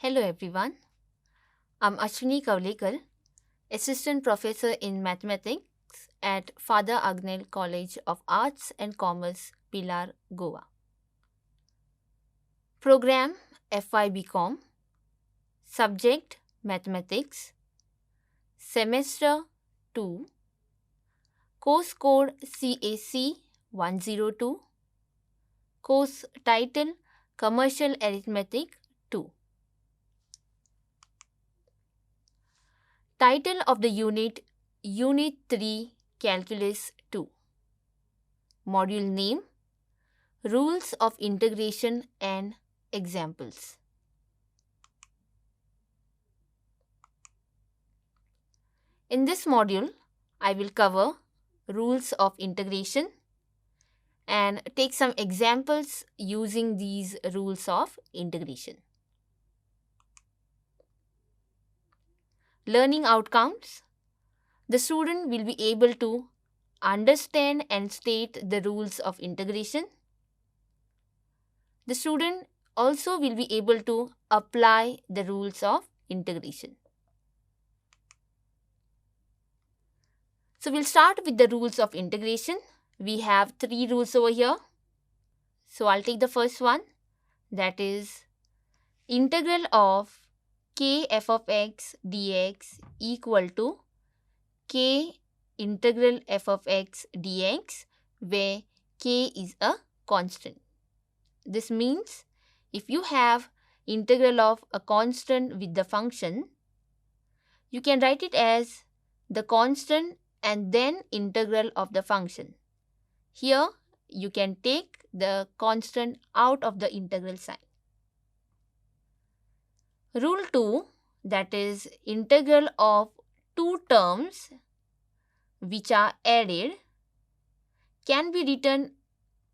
Hello everyone, I'm Ashwini Kavlekar, Assistant Professor in Mathematics at Father Agnel College of Arts and Commerce, Pilar, Goa. Program FY BCom, Subject Mathematics, Semester 2, Course Code CAC 102, Course Title Commercial Arithmetic 2. Title of the unit Unit 3 Calculus 2. Module name Rules of Integration and Examples. In this module, I will cover rules of integration and take some examples using these rules of integration. Learning outcomes. The student will be able to understand and state the rules of integration. The student also will be able to apply the rules of integration. So we'll start with the rules of integration. We have 3 rules over here. So I'll take the first one, that is integral of k f of x dx equal to k integral f of x dx, where k is a constant. This means if you have integral of a constant with the function, you can write it as the constant and then integral of the function. Here you can take the constant out of the integral sign. Rule 2, that is integral of two terms which are added, can be written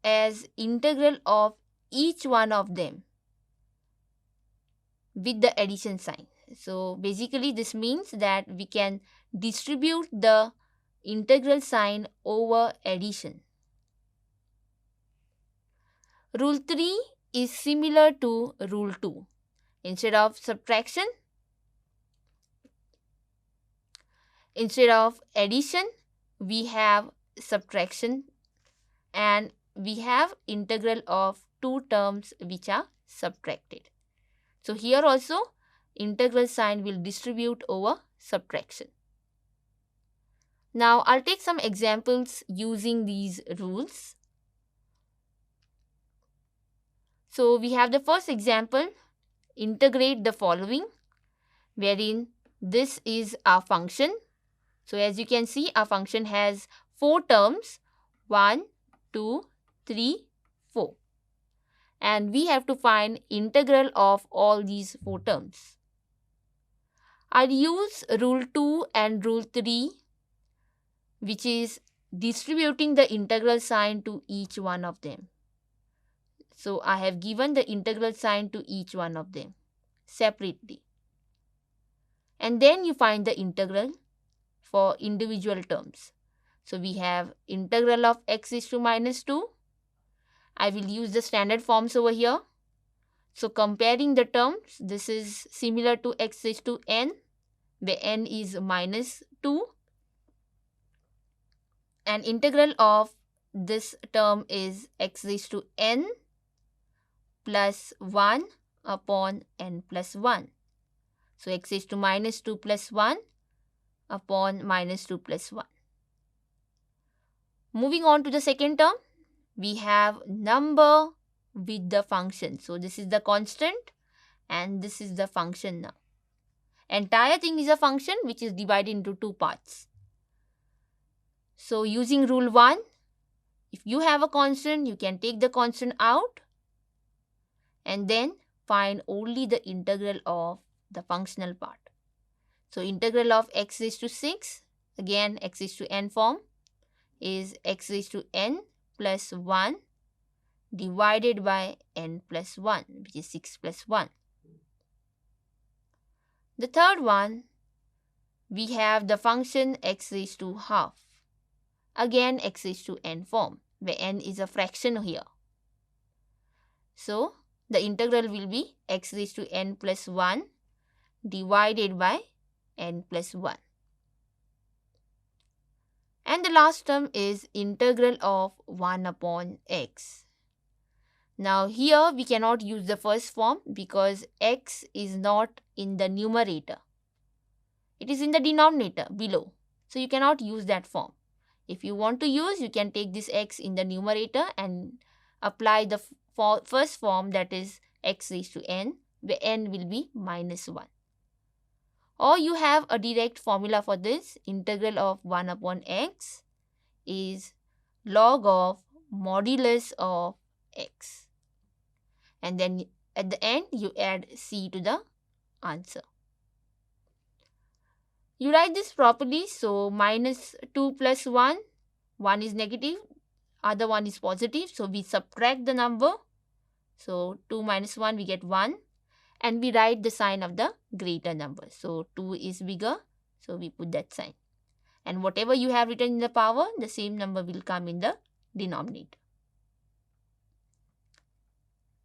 as integral of each one of them with the addition sign. So basically this means that we can distribute the integral sign over addition. Rule 3 is similar to Rule 2. Instead of addition, we have subtraction, and we have integral of two terms which are subtracted. So here also integral sign will distribute over subtraction. Now I'll take some examples using these rules. So we have the first example, integrate the following, wherein this is our function. So as you can see, our function has 4 terms, 1, 2, 3, 4. And we have to find integral of all these 4 terms. I'll use rule 2 and rule 3, which is distributing the integral sign to each one of them. So I have given the integral sign to each one of them separately. And then you find the integral for individual terms. So we have integral of x is to minus 2. I will use the standard forms over here. So comparing the terms, this is similar to x is to n, where n is minus 2. And integral of this term is x is to n plus 1 upon n plus 1. So x is to minus 2 plus 1 upon minus 2 plus 1. Moving on to the second term, we have number with the function. So this is the constant and this is the function now. Entire thing is a function which is divided into 2 parts. So using rule 1, if you have a constant, you can take the constant out and then find only the integral of the functional part. So integral of x is to 6, again x is to n form, is x is to n plus 1 divided by n plus 1, which is 6 plus 1. The third one, we have the function x is to half. Again x is to n form, where n is a fraction here. So the integral will be x raised to n plus 1 divided by n plus 1. And the last term is integral of 1 upon x. Now here we cannot use the first form because x is not in the numerator. It is in the denominator below. So you cannot use that form. If you want to use, you can take this x in the numerator and apply the first form, that is x raised to n, where n will be minus 1. Or you have a direct formula for this. Integral of 1 upon x is log of modulus of x. And then at the end, you add c to the answer. You write this properly. So minus 2 plus 1, 1 is negative, other one is positive. So we subtract the number. So 2 minus 1, we get 1. And we write the sign of the greater number. So 2 is bigger, so we put that sign. And whatever you have written in the power, the same number will come in the denominator.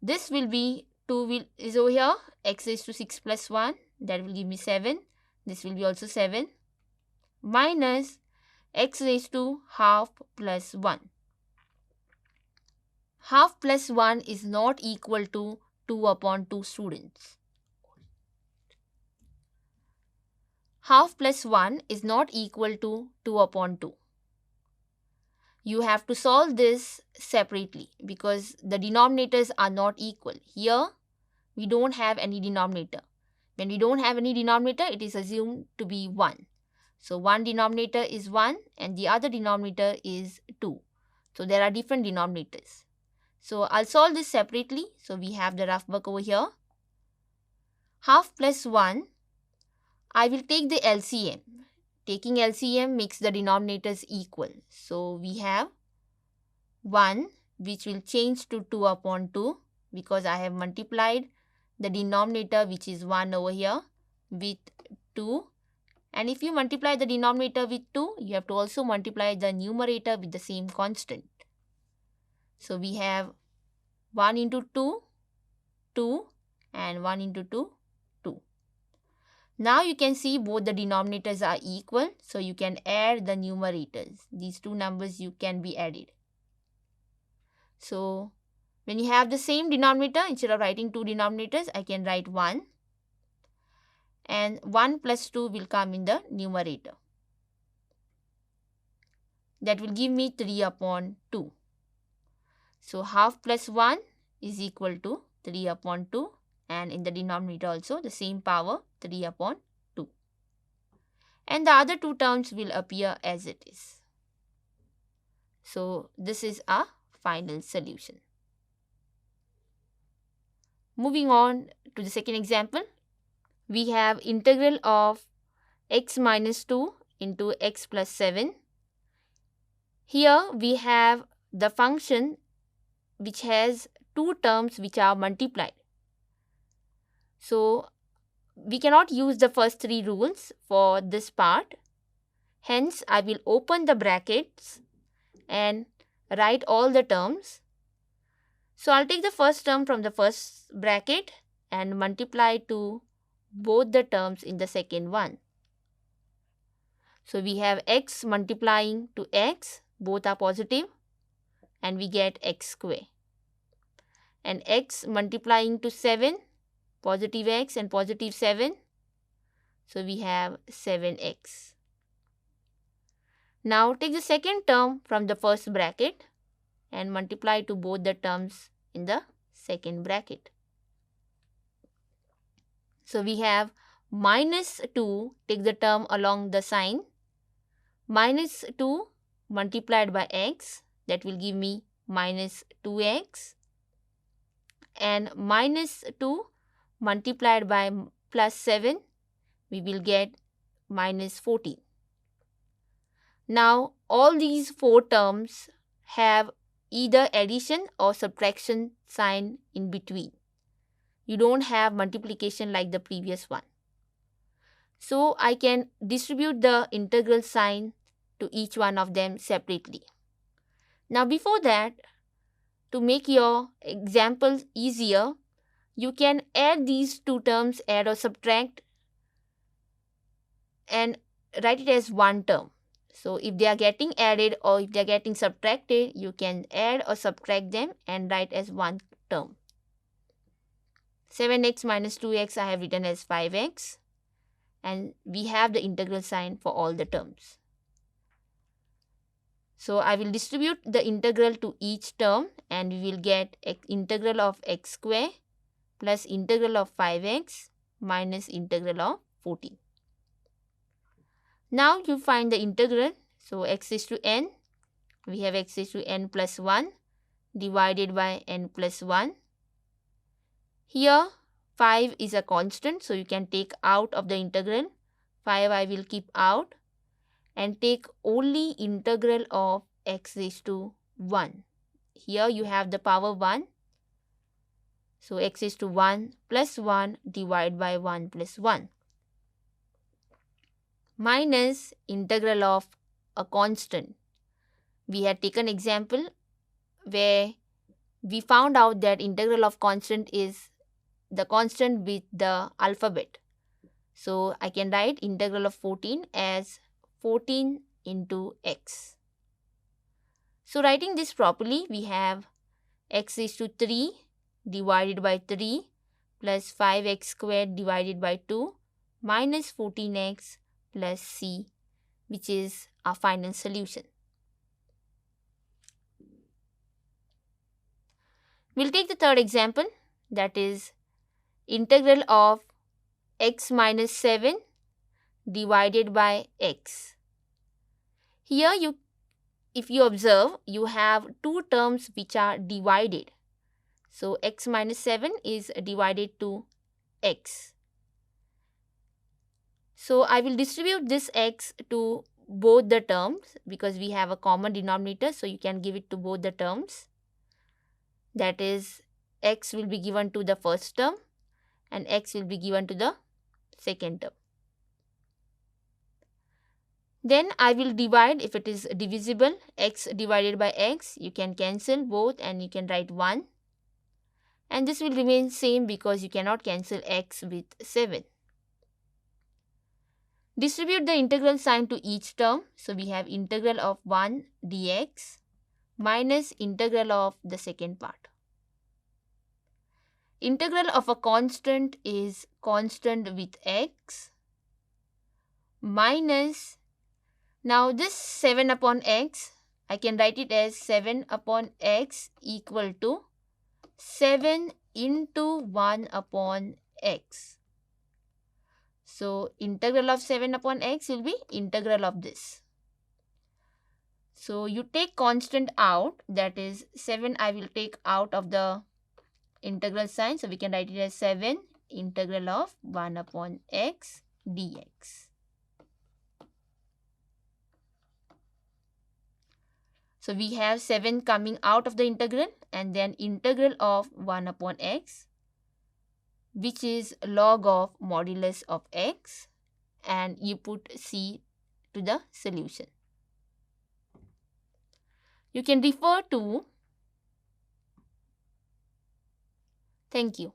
This will be 2 is over here, x raised to 6 plus 1, that will give me 7. This will be also 7, minus x raised to half plus 1. Half plus 1 is not equal to 2 upon 2 students. Half plus 1 is not equal to 2 upon 2. You have to solve this separately because the denominators are not equal. Here, we don't have any denominator. When we don't have any denominator, it is assumed to be 1. So, one denominator is 1 and the other denominator is 2. So, there are different denominators. So, I'll solve this separately. So, we have the rough work over here. Half plus 1, I will take the LCM. Taking LCM makes the denominators equal. So, we have 1 which will change to 2 upon 2 because I have multiplied the denominator, which is 1 over here, with 2. And if you multiply the denominator with 2, you have to also multiply the numerator with the same constant. So, we have 1 into 2, 2, and 1 into 2, 2. Now, you can see both the denominators are equal. So, you can add the numerators. These two numbers can be added. So, when you have the same denominator, instead of writing two denominators, I can write 1. And 1 plus 2 will come in the numerator. That will give me 3 upon 2. So, half plus 1 is equal to 3 upon 2. And in the denominator also, the same power, 3 upon 2. And the other two terms will appear as it is. So, this is our final solution. Moving on to the second example, we have integral of x minus 2 into x plus 7. Here we have the function which has two terms which are multiplied. So, we cannot use the first three rules for this part. Hence, I will open the brackets and write all the terms. So, I'll take the first term from the first bracket and multiply to both the terms in the second one. So, we have x multiplying to x, both are positive, and we get x square. And x multiplying to 7, positive x and positive 7. So, we have 7x. Now, take the second term from the first bracket and multiply to both the terms in the second bracket. So, we have minus 2, take the term along the sign, minus 2 multiplied by x, that will give me minus 2x, and minus 2 multiplied by plus 7, we will get minus 14. Now, all these four terms have either addition or subtraction sign in between. You don't have multiplication like the previous one. So, I can distribute the integral sign to each one of them separately. Now, before that, to make your examples easier, you can add these two terms, add or subtract, and write it as one term. So if they are getting added or if they are getting subtracted, you can add or subtract them and write as one term. 7x minus 2x I have written as 5x, and we have the integral sign for all the terms. So I will distribute the integral to each term, and we will get integral of x square plus integral of 5x minus integral of 14. Now you find the integral. So x is to n, we have x is to n plus 1 divided by n plus 1. Here 5 is a constant, so you can take out of the integral. 5 I will keep out and take only integral of x is to 1. Here you have the power 1. So x is to 1 plus 1 divided by 1 plus 1 minus integral of a constant. We had taken example where we found out that integral of constant is the constant with the alphabet. So I can write integral of 14 as 14 into x. So writing this properly, we have x is to 3 divided by 3 plus 5x squared divided by 2 minus 14x plus c, which is our final solution. We'll take the third example, that is integral of x minus 7 divided by x. Here if you observe, you have two terms which are divided. So x minus 7 is divided to x. So I will distribute this x to both the terms because we have a common denominator, so you can give it to both the terms. That is, x will be given to the first term and x will be given to the second term. Then I will divide, if it is divisible, x divided by x, you can cancel both and you can write 1. And this will remain same because you cannot cancel x with 7. Distribute the integral sign to each term. So we have integral of 1 dx minus integral of the second part. Integral of a constant is constant with x minus, now this 7 upon x, I can write it as 7 upon x equal to 7 into 1 upon x. So integral of 7 upon x will be integral of this. So you take constant out, that is 7 I will take out of the integral sign. So we can write it as 7 integral of 1 upon x dx. So we have 7 coming out of the integral and then integral of 1 upon x, which is log of modulus of x, and you put c to the solution. You can refer to. Thank you.